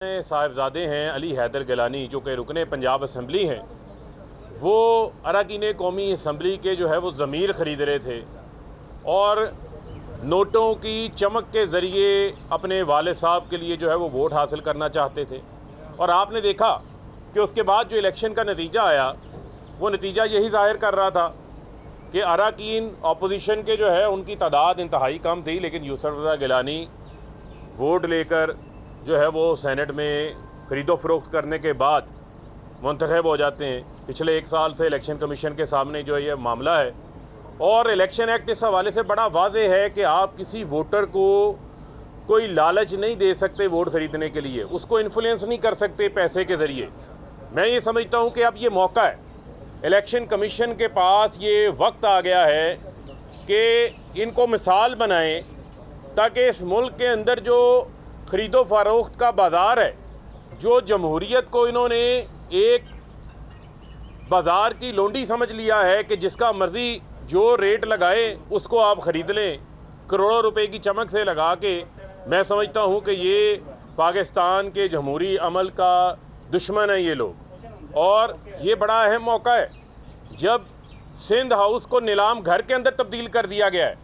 साहिबजादे हैं अली हैदर गिलानी जो कि रुकने पंजाब असम्बली हैं, वो अरकान कौमी असम्बली के जो है वो ज़मीर ख़रीद रहे थे और नोटों की चमक के ज़रिए अपने वाले साहब के लिए जो है वो वोट हासिल करना चाहते थे। और आपने देखा कि उसके बाद जो इलेक्शन का नतीजा आया वो नतीजा यही ज़ाहिर कर रहा था कि अरकान अपोजिशन के जो है उनकी तादाद इंतहाई कम थी, लेकिन यूसुफ रज़ा गिलानी वोट लेकर जो है वो सेनेट में ख़रीदो फ़रोख्त करने के बाद मुंतखब हो जाते हैं। पिछले 1 साल से इलेक्शन कमीशन के सामने जो ये मामला है और इलेक्शन एक्ट इस हवाले से बड़ा वाज़ेह है कि आप किसी वोटर को कोई लालच नहीं दे सकते वोट ख़रीदने के लिए, उसको इन्फ्लुएंस नहीं कर सकते पैसे के ज़रिए। मैं ये समझता हूँ कि अब ये मौका है, इलेक्शन कमीशन के पास ये वक्त आ गया है कि इनको मिसाल बनाएं ताकि इस मुल्क के अंदर जो ख़रीदो फ़रोख्त का बाज़ार है, जो जमहूरियत को इन्होंने एक बाज़ार की लोंडी समझ लिया है कि जिसका मर्ज़ी जो रेट लगाए उसको आप ख़रीद लें, करोड़ों रुपए की चमक से लगा के, मैं समझता हूँ कि ये पाकिस्तान के जमहूरी अमल का दुश्मन है ये लोग। और ये बड़ा अहम मौका है जब सिंध हाउस को नीलाम घर के अंदर तब्दील कर दिया गया है,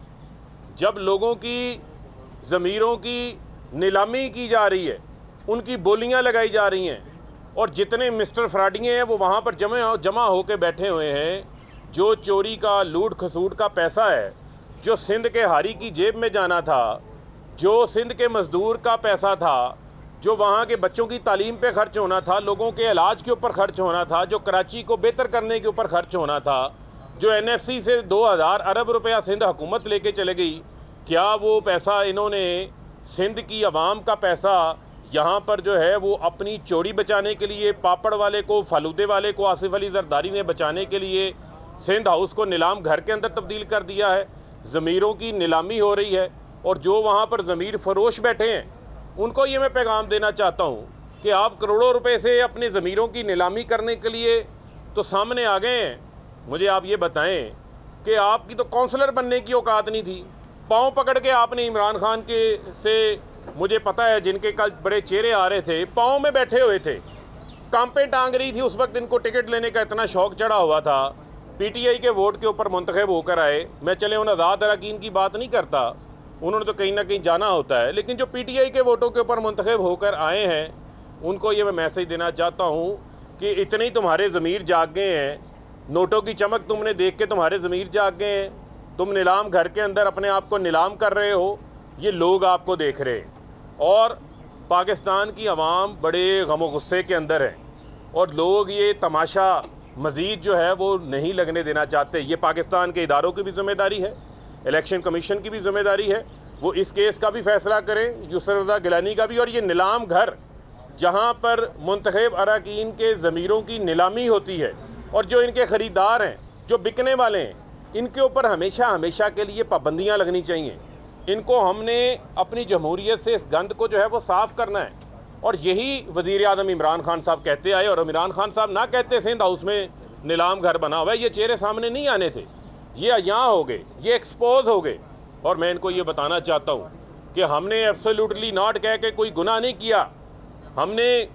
जब लोगों की ज़मीरों की नीलामी की जा रही है, उनकी बोलियां लगाई जा रही हैं और जितने मिस्टर फ्राडिये हैं वो वहाँ पर जमा होकर बैठे हुए हैं। जो चोरी का लूट खसूट का पैसा है, जो सिंध के हारी की जेब में जाना था, जो सिंध के मज़दूर का पैसा था, जो वहाँ के बच्चों की तालीम पे खर्च होना था, लोगों के इलाज के ऊपर खर्च होना था, जो कराची को बेहतर करने के ऊपर खर्च होना था, जो NFC से 2000 अरब रुपया सिंध हुकूमत लेके चले गई, क्या वो पैसा इन्होंने सिंध की आवाम का पैसा यहाँ पर जो है वो अपनी चोरी बचाने के लिए, पापड़ वाले को, फालूदे वाले को आसिफ अली जरदारी ने बचाने के लिए सिंध हाउस को नीलाम घर के अंदर तब्दील कर दिया है। ज़मीरों की नीलामी हो रही है और जो वहाँ पर ज़मीर फरोश बैठे हैं उनको ये मैं पैगाम देना चाहता हूँ कि आप करोड़ों रुपए से अपनी ज़मीरों की नीलामी करने के लिए तो सामने आ गए हैं। मुझे आप ये बताएं कि आपकी तो काउंसलर बनने की औकात नहीं थी, पाँव पकड़ के आपने इमरान खान के से, मुझे पता है जिनके कल बड़े चेहरे आ रहे थे, पाँव में बैठे हुए थे, कांपें टांग रही थी, उस वक्त इनको टिकट लेने का इतना शौक़ चढ़ा हुआ था, PTI के वोट के ऊपर मुंतखब होकर आए। मैं चले उन आज़ाद अरकान की बात नहीं करता, उन्होंने तो कहीं ना कहीं जाना होता है, लेकिन जो PTI के वोटों के ऊपर मुंतखब होकर आए हैं उनको ये मैं मैसेज देना चाहता हूँ कि इतने ही तुम्हारे ज़मीर जाग गए हैं, नोटों की चमक तुमने देख के तुम्हारे ज़मीर जाग गए हैं, तुम नीलाम घर के अंदर अपने आप को नीलाम कर रहे हो, ये लोग आपको देख रहे हैं और पाकिस्तान की आवाम बड़े गम गुस्से के अंदर है और लोग ये तमाशा मज़ीद जो है वो नहीं लगने देना चाहते। ये पाकिस्तान के इदारों की भी ज़िम्मेदारी है, इलेक्शन कमीशन की भी ज़िम्मेदारी है, वो इस केस का भी फ़ैसला करें, यूसुफ रज़ा गिलानी का भी। और ये नीलाम घर जहाँ पर मुंतखब अरकान के ज़मीरों की नीलामी होती है और जो इनके ख़रीदार हैं, जो बिकने वाले हैं, इनके ऊपर हमेशा हमेशा के लिए पाबंदियाँ लगनी चाहिए। इनको हमने अपनी जमहूरियत से इस गंद को जो है वो साफ़ करना है और यही वज़ीर आज़म इमरान खान साहब कहते आए। और इमरान खान साहब ना कहते सिंध हाउस में नीलाम घर बना हुआ है, ये चेहरे सामने नहीं आने थे, ये यहाँ हो गए, ये एक्सपोज हो गए। और मैं इनको ये बताना चाहता हूँ कि हमने एब्सोल्युटली नॉट कह के कोई गुनाह नहीं किया, हमने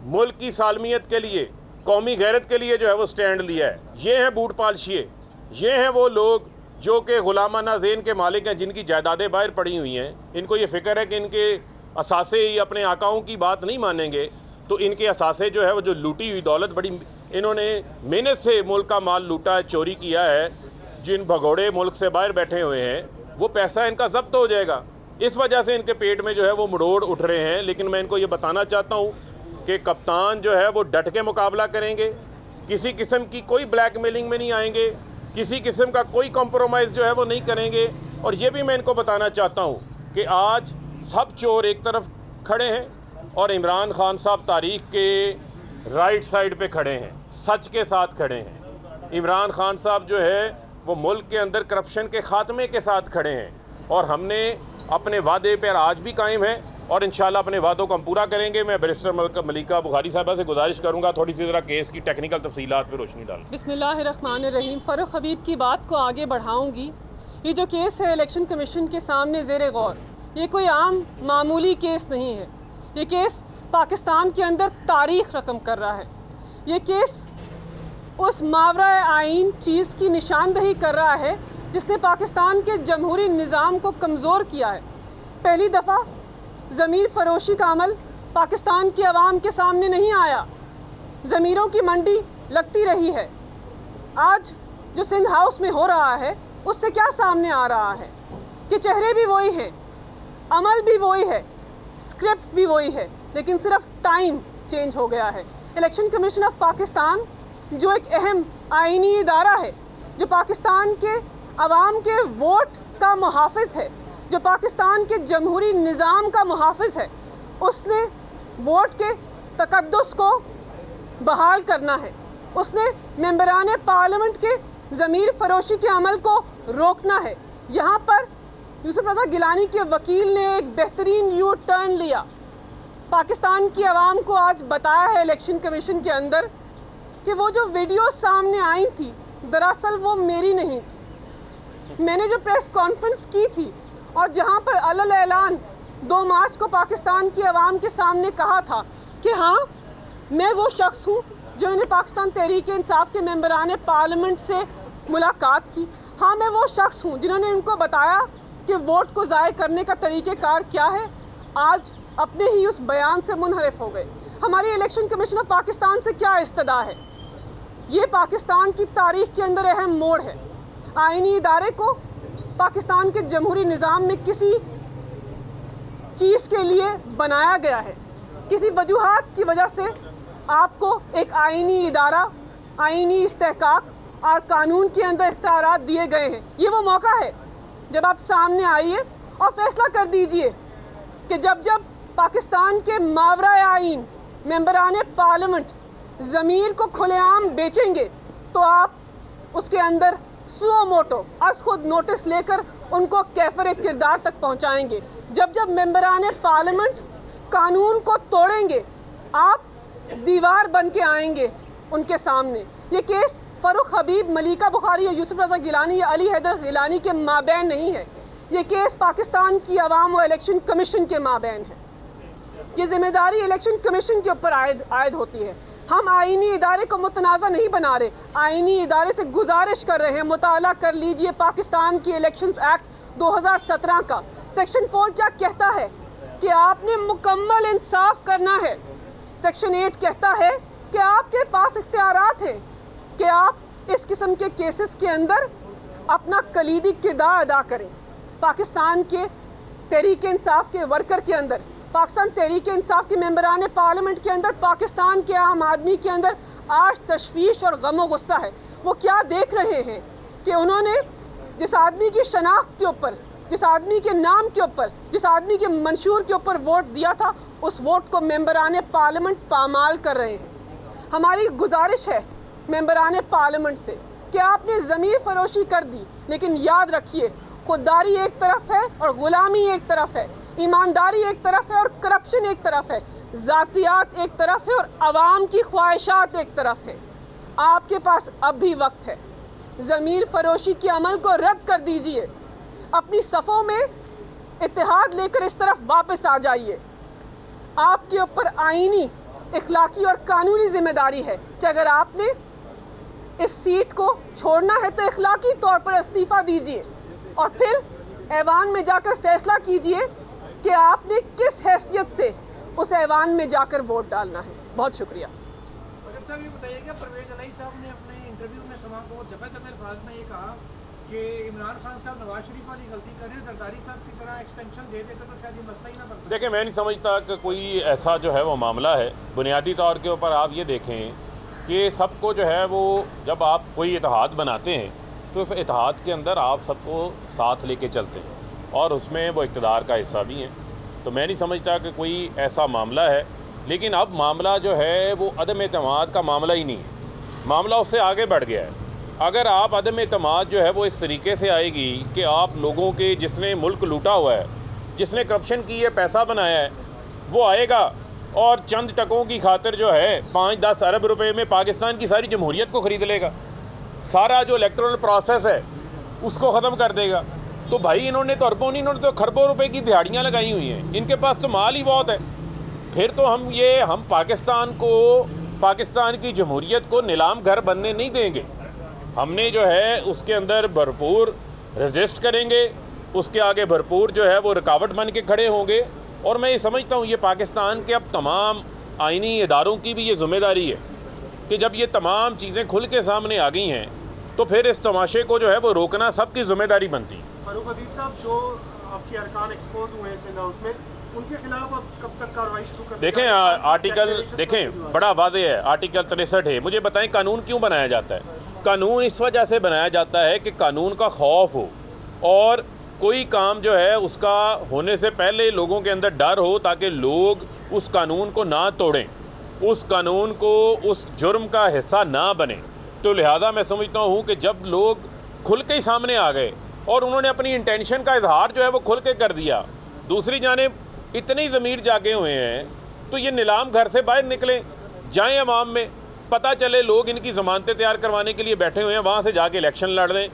मुल्क की सालमियत के लिए, कौमी गैरत के लिए जो है वो स्टैंड लिया है। ये हैं बूट पालशिए, ये हैं वो लोग जो कि ग़ुलामाना ज़ेन के मालिक हैं, जिनकी जायदादें बाहर पड़ी हुई हैं। इनको ये फ़िक्र है कि इनके असासे ही अपने आकाओं की बात नहीं मानेंगे तो इनके असासे जो है वो जो लूटी हुई दौलत, बड़ी इन्होंने मेहनत से मुल्क का माल लूटा है, चोरी किया है, जिन भगोड़े मुल्क से बाहर बैठे हुए हैं, वो पैसा इनका ज़ब्त हो जाएगा। इस वजह से इनके पेट में जो है वो मरोड़ उठ रहे हैं। लेकिन मैं इनको ये बताना चाहता हूँ कि कप्तान जो है वो डट के मुकाबला करेंगे, किसी किस्म की कोई ब्लैकमेलिंग में नहीं आएंगे, किसी किस्म का कोई कॉम्प्रोमाइज़ जो है वो नहीं करेंगे। और ये भी मैं इनको बताना चाहता हूँ कि आज सब चोर एक तरफ खड़े हैं और इमरान खान साहब तारीख के राइट साइड पे खड़े हैं, सच के साथ खड़े हैं। इमरान खान साहब जो है वो मुल्क के अंदर करप्शन के ख़ात्मे के साथ खड़े हैं और हमने अपने वादे पर आज भी कायम है और इंशाल्लाह अपने वादों को हम पूरा करेंगे। मैं बैरिस्टर मलिका बुखारी साहबा से गुजारिश करूंगा थोड़ी सी ज़रा केस की टेक्निकल तफसीलात पर रोशनी डालें। बिस्मिल्लाहिर्रहमानिर्रहीम। फ़ारूक हबीब की बात को आगे बढ़ाऊंगी। ये जो केस है इलेक्शन कमीशन के सामने ज़ेर गौर, ये कोई आम मामूली केस नहीं है। ये केस पाकिस्तान के अंदर तारीख रकम कर रहा है। ये केस उस मावरा आइन चीज़ की निशानदही कर रहा है जिसने पाकिस्तान के जमहूरी निज़ाम को कमज़ोर किया है। पहली दफ़ा ज़मीर फ़रोशी का अमल पाकिस्तान की आवाम के सामने नहीं आया, ज़मीरों की मंडी लगती रही है। आज जो सिंध हाउस में हो रहा है उससे क्या सामने आ रहा है कि चेहरे भी वही हैं, अमल भी वही है, स्क्रिप्ट भी वही है, लेकिन सिर्फ टाइम चेंज हो गया है। इलेक्शन कमीशन ऑफ पाकिस्तान जो एक अहम आइनी इदारा है, जो पाकिस्तान के अवाम के वोट का मुहाफ़िज़ है, जो पाकिस्तान के जमहूरी निज़ाम का मुहाफ़िज़ है, उसने वोट के तकद्दुस को बहाल करना है। उसने मेंबरान पार्लियामेंट के ज़मीर फ़रोशी के अमल को रोकना है। यहाँ पर यूसुफ रज़ा गिलानी के वकील ने एक बेहतरीन यू टर्न लिया। पाकिस्तान की आवाम को आज बताया है इलेक्शन कमीशन के अंदर कि वो जो वीडियो सामने आई थी दरअसल वो मेरी नहीं थी। मैंने जो प्रेस कॉन्फ्रेंस की थी और जहाँ पर अलल ऐलान 2 मार्च को पाकिस्तान की आवाम के सामने कहा था कि हाँ मैं वो शख्स हूँ जिन्होंने पाकिस्तान तहरीक इंसाफ के मेंबरान पार्लियामेंट से मुलाकात की, हाँ मैं वो शख्स हूँ जिन्होंने उनको बताया कि वोट को ज़ाय करने का तरीक़ेकार क्या है, आज अपने ही उस बयान से मुनहरिफ हो गए। हमारी इलेक्शन कमीशन ऑफ पाकिस्तान से क्या इस्तदा है? ये पाकिस्तान की तारीख के अंदर अहम मोड़ है। आइनी इदारे को पाकिस्तान के जमहूरी निज़ाम में किसी चीज़ के लिए बनाया गया है, किसी वजूहात की वजह से आपको एक आइनी इदारा, आइनी इस्तेहकाक और कानून के अंदर इख्तियारात दिए गए हैं। ये वो मौका है जब आप सामने आइए और फैसला कर दीजिए कि जब जब पाकिस्तान के मावरा आइन मेंबरान पार्लियामेंट ज़मीर को खुलेआम बेचेंगे तो आप उसके अंदर सुओ मोटो अस खुद नोटिस लेकर उनको कैफर किरदार तक पहुंचाएंगे। जब जब मेंबरान पार्लियामेंट कानून को तोड़ेंगे आप दीवार बन के आएंगे उनके सामने। ये केस फ़ारूक हबीब, मलिका बुखारी या यूसुफ रज़ा गिलानी या अली हैदर गिलानी के माबैन नहीं है। ये केस पाकिस्तान की आवाम और इलेक्शन कमीशन के माबैन है। ये जिम्मेदारी इलेक्शन कमीशन के ऊपर आयद होती है। हम आइनी इदारे को मुतनाज़ा नहीं बना रहे, आइनी इदारे से गुजारिश कर रहे हैं मुताला कर लीजिए पाकिस्तान की इलेक्शंस एक्ट 2017 का। सेक्शन 4 क्या कहता है कि आपने मुकम्मल इंसाफ करना है। सेक्शन 8 कहता है कि आपके पास इख्तियारात हैं कि आप इस किस्म के केसेस के अंदर अपना कलीदी किरदार अदा करें। पाकिस्तान के तहरीक इंसाफ के वर्कर के अंदर, पाकिस्तान तहरीक इंसाफ के मेंबरान पार्लियामेंट के अंदर, पाकिस्तान के आम आदमी के अंदर आज तशवीश और गम व गुस्सा है। वो क्या देख रहे हैं कि उन्होंने जिस आदमी की शनाख्त के ऊपर, जिस आदमी के नाम के ऊपर, जिस आदमी के मंशूर के ऊपर वोट दिया था, उस वोट को मेंबरान पार्लियामेंट पामाल कर रहे हैं। हमारी गुजारिश है मेंबरान पार्लियामेंट से कि आपने ज़मीर फ़रोशी कर दी, लेकिन याद रखिए खुददारी एक तरफ है और ग़ुलामी एक तरफ है, ईमानदारी एक तरफ है और करप्शन एक तरफ है, ज़ातियात एक तरफ है और अवाम की ख्वाहिशात एक तरफ है। आपके पास अब भी वक्त है, ज़मीर फ़रोशी के अमल को रद्द कर दीजिए, अपनी सफ़ों में इत्तेहाद लेकर इस तरफ वापस आ जाइए। आपके ऊपर आइनी, इखलाकी और कानूनी ज़िम्मेदारी है कि अगर आपने इस सीट को छोड़ना है तो इखलाकी तौर पर इस्तीफ़ा दीजिए और फिर ऐवान में जाकर फैसला कीजिए कि आपने किस हैसियत से उस ऐवान में जाकर वोट डालना है। बहुत शुक्रिया। साहब ये बताइएगा, परवेज़ इलाही साहब ने अपने इंटरव्यू में समा को दफ़े अल्फाज में ये कहा कि इमरान खान साहब नवाज शरीफ वाली गलती कर रहे हैं, जरदारी साहब की तरह एक्सटेंशन दे देते तो शायद ये मसला ही ना बनता। देखिए, मैं नहीं समझता कि कोई ऐसा जो है वो मामला है। बुनियादी तौर के ऊपर आप ये देखें कि सबको जो है वो, जब आप कोई इत्तेहाद बनाते हैं तो उस इत्तेहाद के अंदर आप सबको साथ लेके चलते हैं और उसमें वो इक़्तिदार का हिस्सा भी हैं। तो मैं नहीं समझता कि कोई ऐसा मामला है। लेकिन अब मामला जो है वो अदम एतमाद का मामला ही नहीं है, मामला उससे आगे बढ़ गया है। अगर आप अदम एतमाद जो है वो इस तरीके से आएगी कि आप लोगों के, जिसने मुल्क लूटा हुआ है, जिसने करप्शन की है, पैसा बनाया है, वो आएगा और चंद टकों की खातिर जो है 5-10 अरब रुपए में पाकिस्तान की सारी जमहूरियत को ख़रीद लेगा, सारा जो इलेक्टोरल प्रोसेस है उसको ख़त्म कर देगा। तो भाई इन्होंने तो अरबों नहीं, इन्होंने तो खरबों रुपए की दिहाड़ियाँ लगाई हुई हैं, इनके पास तो माल ही बहुत है। फिर तो हम पाकिस्तान की जमहूरियत को नीलाम घर बनने नहीं देंगे। हमने जो है उसके अंदर भरपूर रेजिस्ट करेंगे, उसके आगे भरपूर जो है वो रुकावट बन के खड़े होंगे। और मैं ये समझता हूँ ये पाकिस्तान के अब तमाम आइनी इदारों की भी ये ज़िम्मेदारी है कि जब ये तमाम चीज़ें खुल के सामने आ गई हैं तो फिर इस तमाशे को जो है वो रोकना सबकी ज़िम्मेदारी बनती है। फारूक हबीब साहब, जो आपके अरकान एक्सपोज हुए हैं सिंध हाउस में, उनके खिलाफ अब कब तक कार्रवाई शुरू कर देखें आर्टिकल देखें बड़ा वाज़ेह है, आर्टिकल 63 है। मुझे बताएं कानून क्यों बनाया जाता है? कानून इस वजह से बनाया जाता है कि कानून का खौफ हो और कोई काम जो है उसका होने से पहले लोगों के अंदर डर हो ताकि लोग उस कानून को ना तोड़ें, उस कानून को उस जुर्म का हिस्सा ना बने। तो लिहाजा मैं समझता हूँ कि जब लोग खुल के ही सामने आ गए और उन्होंने अपनी इंटेंशन का इजहार जो है वो खुल के कर दिया, दूसरी जानिब इतनी ज़मीर जागे हुए हैं तो ये नीलाम घर से बाहर निकलें, जाएँ अवाम में, पता चले लोग इनकी ज़मानतें तैयार करवाने के लिए बैठे हुए हैं, वहाँ से जाके इलेक्शन लड़ लें।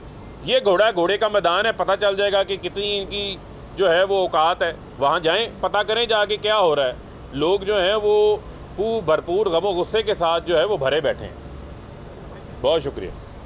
ये घोड़े का मैदान है, पता चल जाएगा कि कितनी इनकी जो है वो औकात है। वहाँ जाएं, पता करें जाके क्या हो रहा है। लोग जो हैं वो भरपूर गमो गुस्से के साथ जो है वो भरे बैठे हैं। बहुत शुक्रिया।